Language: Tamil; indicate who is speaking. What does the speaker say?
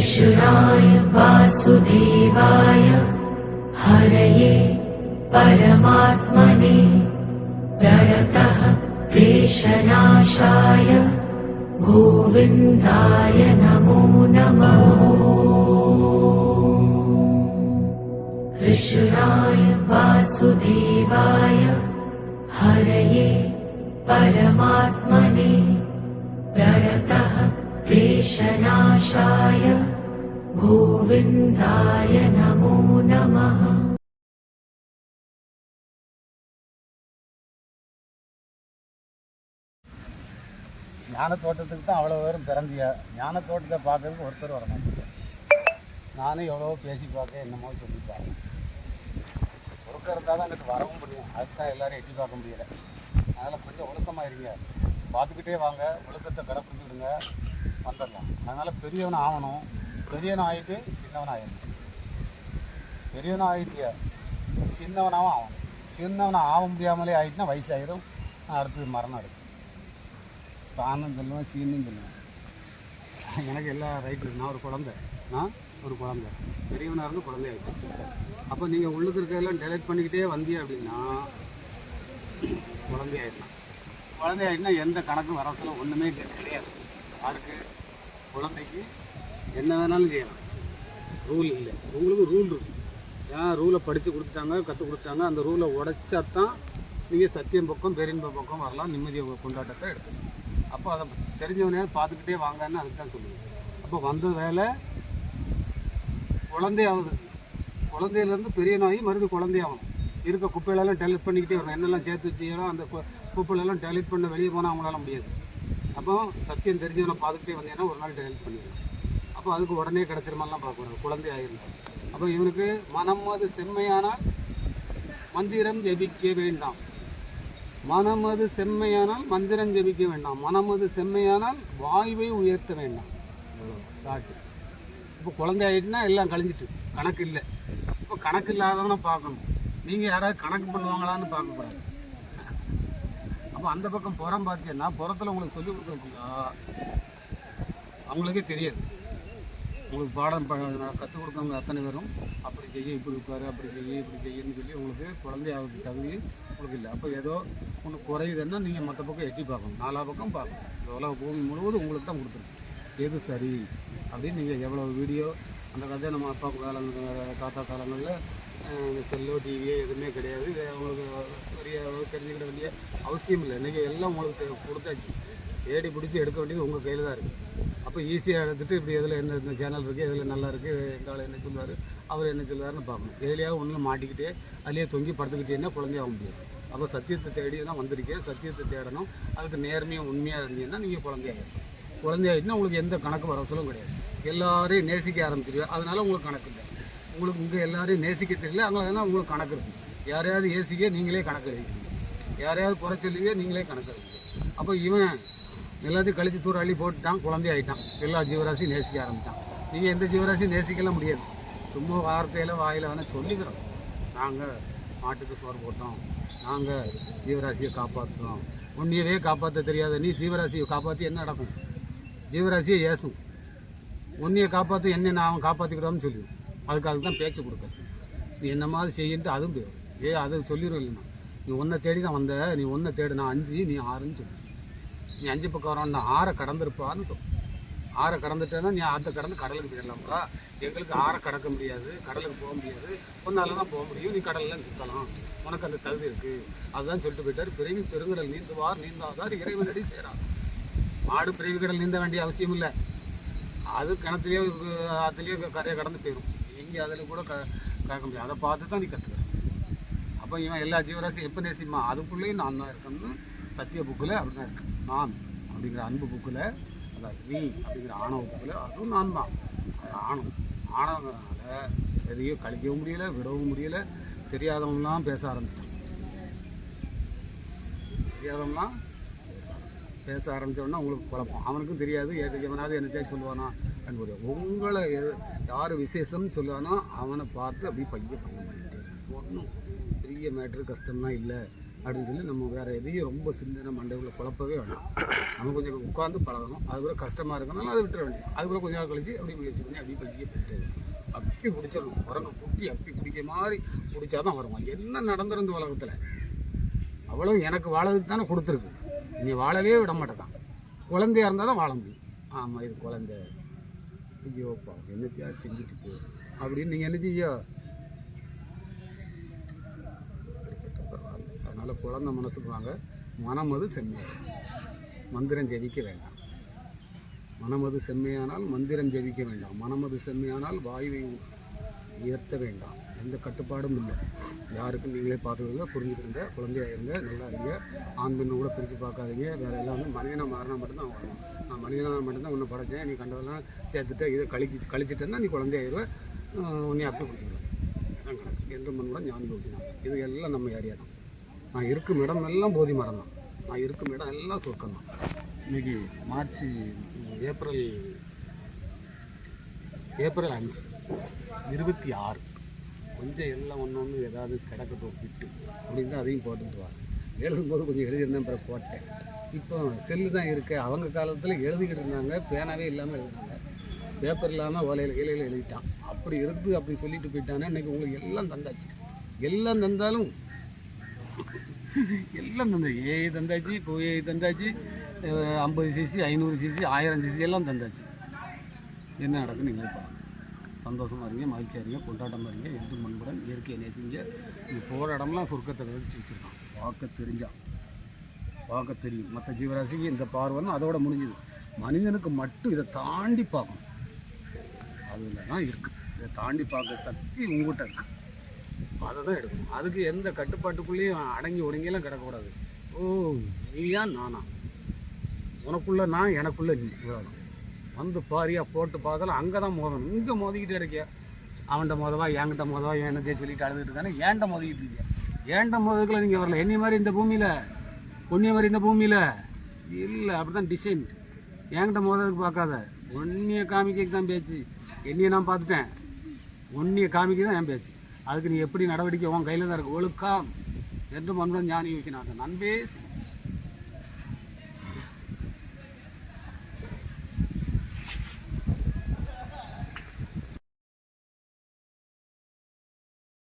Speaker 1: कृष्णाय वासुदेवाय हरये परमात्मने प्रणतः क्लेशनाशाय गोविन्दाय नमो नमः। कृष्णाय वासुदेवाय हरये परमात्मने प्रणतः क्लेशनाशाय गोविन्दाय नमो नमः।
Speaker 2: ஞான தோட்டத்துக்கு தான் அவ்வளோ பேரும் பிறந்தியா, ஞான தோட்டத்தை பார்க்கறதுக்கு ஒருத்தர் வர மாட்டேங்க. நானும் எவ்வளோ பேசி பார்க்க என்னமோ சொல்லி பார்க்கேன். ஒருத்தருந்தா தான் அங்கிட்டு வரவும் முடியும், அதுதான் எல்லோரும் எட்டி பார்க்க முடியலை. அதனால் கொஞ்சம் ஒழுக்கமாக இருங்க, பார்த்துக்கிட்டே வாங்க, ஒழுக்கத்தை கடைப்பிடிச்சிடுங்க, வந்துடலாம். அதனால் பெரியவனை ஆகணும், பெரியவன் ஆகிட்டு சின்னவன் ஆகிடணும். பெரியவனை ஆகிட்டியா சின்னவனாகவும் ஆகணும். சின்னவனை ஆக முடியாமலே ஆகிட்டுனா வயசாகிடும், அடுத்தது மரணம் எடுக்கும். சாணம் சொல்லுவேன், சீனும் சொல்லுவேன். எனக்கு எல்லாம் ரைட்டு. நான் ஒரு குழந்தை பெரியவனாக இருந்து குழந்தை ஆகிட்டேன். அப்போ நீங்கள் உள்ளுக்கு இருக்கிறதெல்லாம் டெலெக்ட் பண்ணிக்கிட்டே வந்தீங்க அப்படின்னா குழந்தை ஆகிட்டுனா எந்த கணக்கும் வரசில ஒன்றுமே கிடையாது. யாருக்கு? குழந்தைக்கு என்ன வேணாலும் செய்யலாம், ரூல் இல்லை. உங்களுக்கு ரூல் இருக்குது. ஏன் ரூலை படித்து கொடுத்துட்டாங்க, கற்றுக் கொடுத்தாங்க. அந்த ரூலை உடைச்சா தான் நீங்கள் சத்தியம் பக்கம் பெரியன்ப பக்கம் வரலாம், நிம்மதியை கொண்டாட்டத்தை எடுத்துக்கணும். அப்போ அதை தெரிஞ்சவனே பார்த்துக்கிட்டே வாங்கன்னு அதுக்கு தான் சொல்லுவேன். அப்போ வந்த வேலை குழந்தையாகுது. குழந்தையிலேருந்து பெரிய நாய் மறுபடியும் குழந்தையாகணும். இருக்க குப்பைகளெல்லாம் டெலிட் பண்ணிக்கிட்டே வரணும். என்னெல்லாம் சேர்த்து வச்சுக்கிறோம் அந்த குப்பைகளெல்லாம் டெலிட் பண்ண வெளியே போனால் அவங்களால முடியாது. அப்போ சத்தியம் தெரிஞ்சவனை பார்த்துக்கிட்டே வந்தீங்கன்னா ஒரு நாள் டெலிட் பண்ணிடலாம். அப்போ அதுக்கு உடனே கிடச்சிருமாலாம் பார்க்கக்கூடாது, குழந்தை ஆகிருந்தோம். அப்போ இவனுக்கு மனம் அது செம்மையானால் மந்திரம் ஜெபிக்க வேண்டாம். மனம் அது செம்மையானால் மந்திரம் ஜெபிக்க வேண்டாம். மனம் அது செம்மையானால் வாயுவை உயர்த்த வேண்டாம். சாட்டு. இப்போ குழந்தை ஆகிட்டுனா எல்லாம் கழிஞ்சிட்டு கணக்கு இல்லை. இப்போ கணக்கு இல்லாதவனை பார்க்கணும். நீங்கள் யாராவது கணக்கு பண்ணுவாங்களான்னு பார்க்கக்கூடாது. அப்போ அந்த பக்கம் புறம் பார்த்தீங்கன்னா புறத்தில் உங்களுக்கு சொல்லிக் கொடுக்குறதுக்குள்ளா அவங்களுக்கே தெரியாது. உங்களுக்கு பாடம் கற்றுக் கொடுக்கவங்க அத்தனை பேரும் அப்படி செய்ய, இப்படி இருப்பார், அப்படி செய்ய, இப்படி செய்யன்னு சொல்லி உங்களுக்கு குழந்தையாவது தகுதி உங்களுக்கு இல்லை. அப்போ ஏதோ ஒன்று குறையுதுன்னா நீங்கள் மற்ற பக்கம் எட்டி பார்க்கணும், நாலா பக்கம் பார்க்கணும். இந்த உலக பூமி முழுவதும் உங்களுக்கு தான் கொடுத்துருக்கு. எது சரி அப்படின்னு நீங்கள் எவ்வளோ வீடியோ அந்த கதை நம்ம அப்பாவுக்கு தாத்தா காலங்களில் செல்லோ டிவியோ எதுவுமே கிடையாது. அவங்களுக்கு பெரிய தெரிஞ்சுக்கிட வேண்டிய அவசியம் இல்லை. இன்றைக்கி எல்லாம் உங்களுக்கு கொடுத்தாச்சு. தேடி பிடிச்சி எடுக்க வேண்டியது உங்கள் கையில் தான் இருக்குது. அப்போ ஈஸியாக எடுத்துகிட்டு இப்படி எதில் என்ன இந்த சேனல் இருக்குது, எதில் நல்லா இருக்குது, எந்த ஆள் என்ன சொல்லுவார், அவர் என்ன சொல்லுவார்னு பார்க்கணும். எதுலையாவது ஒன்றில் மாட்டிக்கிட்டே அதுலேயே தொங்கி படுத்துக்கிட்டேன்னா குழந்தையாக முடியாது. அப்போ சத்தியத்தை தேடி தான் வந்திருக்கேன். சத்தியத்தை தேடணும். அதுக்கு நேர்மையாக உண்மையாக இருந்தீங்கன்னா நீங்கள் குழந்தையாகிடும். குழந்தையாகிட்டுனா உங்களுக்கு எந்த கணக்கு வரவசலும் கிடையாது. எல்லோரையும் நேசிக்க ஆரம்பிச்சிருவேன். அதனால் உங்களுக்கு கணக்கு இல்லை. உங்களுக்கு இங்கே எல்லோரையும் நேசிக்க தெரியல, அதனால உங்களுக்கு கணக்கு இருக்குது. யாரையாவது ஏசிக்க நீங்களே கணக்கு எழுதிக்கிறீங்க, யாரையாவது குறை சொல்லிக்க நீங்களே கணக்கு எழுதிக்கிறீங்க. அப்போ இவன் எல்லாத்தையும் கழித்து தூர அள்ளி போட்டுட்டான், குழந்தை ஆகிட்டான். எல்லா ஜீவராசியும் நேசிக்க ஆரம்பித்தான். நீங்கள் எந்த ஜீவராசியும் நேசிக்கலாம் முடியாது. சும்மா வார்த்தையில் வாயில் வேணால் சொல்லிக்கிறோம். நாங்கள் மாட்டுக்கு சோறு போட்டோம், நாங்கள் ஜீவராசியை காப்பாற்றுறோம். உன்னையவே காப்பாற்ற தெரியாத நீ ஜீவராசியை காப்பாற்றி என்ன நடக்கும்? ஜீவராசியை ஏசும். உன்னையை காப்பாற்ற என்ன நான் காப்பாற்றிக்கிடான்னு சொல்லிடுவோம். அதுக்கு தான் பேச்சு கொடுக்க. நீ என்ன மாதிரி செய்யின்ட்டு அதுவும் போயிடும். அதை சொல்லிடுவோம். இல்லைன்னா நீ ஒன்றை தேடி தான் வந்த, நீ ஒன்றை தேடு, நான் 5 நீ 6ன்னு சொல்லு. நீ 5 பக்கம் வரோம், நான் 6 கடந்திருப்பான்னு சொல். 6 கடந்துட்டேன்னா நீ ஆற்றை கடந்து கடலுக்கு போயிடலாம்ப்பா. எங்களுக்கு 6 கடக்க முடியாது, கடலுக்கு போக முடியாது, ஒன்றால தான் போக முடியும். நீ கடலெல்லாம் சுற்றலாம், உனக்கு அந்த தகுதி இருக்குது. அதுதான் சொல்லிட்டு போயிட்டார். பிறவி பெருங்கடல் நீந்துவார், நீந்தாதார் இறைவனடி சேரார். மாடு பிறவி கடல் நீந்த வேண்டிய அவசியம் இல்லை. அது கிணத்துலேயோ ஆற்றுலையோ கரையை கடந்து போயிடும். இங்கே அதில் கூட கறக்க முடியாது. அதை பார்த்து தான் நீ கற்றுக்கிற. அப்போ இவன் எல்லா ஜீவராசியும் எப்போ நேசிமா அதுக்குள்ளேயும் நான் தான் இருக்கேன்னு சத்திய புக்கில் அப்படி தான் இருக்குது. நான் அப்படிங்கிற அன்பு புக்கில், அதாவது நீ அப்படிங்கிற ஆணவ புக்கில் அதுவும் நான் தான். ஆணவங்கிறதுனால எதையும் கழிக்கவும் முடியலை, விடவும் முடியலை. தெரியாதவங்களாம் பேச ஆரம்பிச்சிட்டான். தெரியாதவங்களாம் பேச ஆரம்பித்தோன்னா உங்களுக்கு குழப்பம். அவனுக்கும் தெரியாது. எவனாவது என்னத்தையே சொல்லுவானா அன்புடைய உங்களை யார் விசேஷம்னு சொல்லுவானோ அவனை பார்த்து அப்படியே பையன் பண்ணிட்டே. ஒன்றும் பெரிய மேட்ரு கஷ்டம்லாம் இல்லை. அப்படின்னு சொல்லி நம்ம வேறு எதையும் ரொம்ப சிந்தனை மண்டைக்குள்ளே குழப்பவே வேண்டாம். நம்ம கொஞ்சம் உட்காந்து பழகணும். அது கூட கஷ்டமாக இருக்கனால அதை விட்டுற வேண்டியது. அது கூட கொஞ்சம் நாள் கழிச்சு அப்படி முயற்சி பண்ணி அப்படி படிக்க போயிட்டு அப்படி பிடிச்சிடணும். குரங்கு குட்டி அப்படி பிடிக்க மாதிரி பிடிச்சா தான் வருவான். என்ன நடந்திருந்து உலகத்தில் அவ்வளோ எனக்கு வாழறதுக்கு தானே கொடுத்துருக்கு. நீ வாழவே விட மாட்டேதான். குழந்தையா இருந்தால் தான் வாழ முடியும். ஆமாம் இது குழந்தை ஐயோப்பா என்னத்தையா செஞ்சுட்டு போ அப்படின்னு நீங்கள் என்ன செய்ய பரவாயில்ல. அதனால் குழந்தை மனசுக்கு வாங்க. மனமது செம்மையாக மந்திரம் ஜெபிக்க வேண்டாம். மனமது செம்மையானால் மந்திரம் ஜெபிக்க வேண்டாம். மனமது செம்மையானால் வாயுவை உயர்த்த வேண்டாம். எந்த கட்டுப்பாடும் இல்லை. யாருக்கும் நீங்களே பார்த்துக்கோங்க, புரிஞ்சுக்கிடுங்க, குழந்தையாக இருங்க, நல்லா இருங்க. ஆண் பெண்ணை கூட பிரித்து பார்க்காதீங்க. வேறு எல்லாம் வந்து மனிதனாக மாறினா மட்டும்தான் வரணும். நான் மனிதனாக மட்டும்தான் ஒன்று படைச்சேன், நீ கண்டதெல்லாம் சேர்த்துட்டு இதை கழிச்சிட்டேன்னா நீ குழந்தையாயிருவேன், உன்னை அப்படி பிடிச்சிக்கலாம். இதான் கணக்கு. என்று மண்ணோட ஞானம் நோக்கினாங்க. இது எல்லாம் நம்ம ஏரியா தான். நான் இருக்கும் இடம் எல்லாம் போதி மரம் தான். நான் இருக்கும் இடம் எல்லாம் சொர்க்கம் தான். இன்றைக்கி மார்ச் ஏப்ரல் 5 26 கொஞ்சம் எல்லாம் ஒன்று ஏதாவது கிடக்கட்டும் விட்டு அப்படின்னு தான் அதையும் போட்டுட்டு வா. எழுதும்போது கொஞ்சம் எழுதியிருந்தேன், அப்புறம் போட்டேன். இப்போ செல்லு தான் இருக்கு. அவங்க காலத்தில் எழுதிக்கிட்டு இருந்தாங்க, பேனாவே இல்லாமல் எழுதினாங்க, பேப்பர் இல்லாமல் ஓலையில் கீழையில் எழுதிட்டான். அப்படி இருந்து அப்படி சொல்லிட்டு போயிட்டானே. இன்றைக்கி உங்களுக்கு எல்லாம் தந்தாச்சு. எல்லாம் தந்தாலும் எல்லாம் தந்தாச்சு. ஏஐ தந்தாச்சு, போஏ தந்தாச்சு, 50 cc 500 cc 1000 cc எல்லாம் தந்தாச்சு. என்ன நடக்குன்னு நீங்களே பாருங்கள். சந்தோஷமாக இருங்க, மகிழ்ச்சியாக இருங்க, கொண்டாட்டமாக இருங்க. எந்த மண்புடன் இயற்கையை நேசிங்க. நீ போகிற இடம்லாம் சொர்க்கத்தை விதைச்சி வச்சுருக்கான். பார்க்க தெரியும். மற்ற ஜீவராசிக்கு இந்த பார்வைன்னு அதோட முடிஞ்சுது. மனிதனுக்கு மட்டும் இதை தாண்டி பார்க்கணும். அதில் தான் இருக்குது. இதை தாண்டி பார்க்க சக்தி உங்கள்கிட்ட இருக்குது. அதை தான் எடுக்கணும். அதுக்கு எந்த கட்டுப்பாட்டுக்குள்ளேயும் அடங்கி ஒடுங்கியெல்லாம் கிடக்கக்கூடாது. ஓ நீயா நானா, உனக்குள்ள நான் எனக்குள்ள நீ, இவ்வளோதான். வந்து பாரியா போட்டு பார்த்தாலும் அங்கே தான் மோதணும். இங்கே மோதிக்கிட்டு கிடைக்க அவன்கிட்ட மோதவா என்கிட்ட மோதவா என்னத்தையே சொல்லிட்டு அழுதுட்டு இருக்கானே. ஏன்ட்ட மோதிக்கிட்டு இருக்கீங்க. ஏன்ட்ட மோததுக்குள்ள நீங்கள் வரல. என்னைய மாதிரி இந்த பூமியில் பொன்னிய மாதிரி இந்த பூமியில் இல்லை. அப்படி தான் டிசைன். என்கிட்ட மோதலுக்கு பார்க்காத. ஒன்னியை காமிக்க தான் பேச்சு. என்னையை நான் பார்த்துட்டேன். ஒன்னியை காமிக்க தான் என் பேச்சு. அதுக்கு நீ எப்படி நடவடிக்கை உன் கையில் தான் இருக்குது. ஒழுக்கம் என்று மன்றம் ஞானி வைக்கணும். நண்பே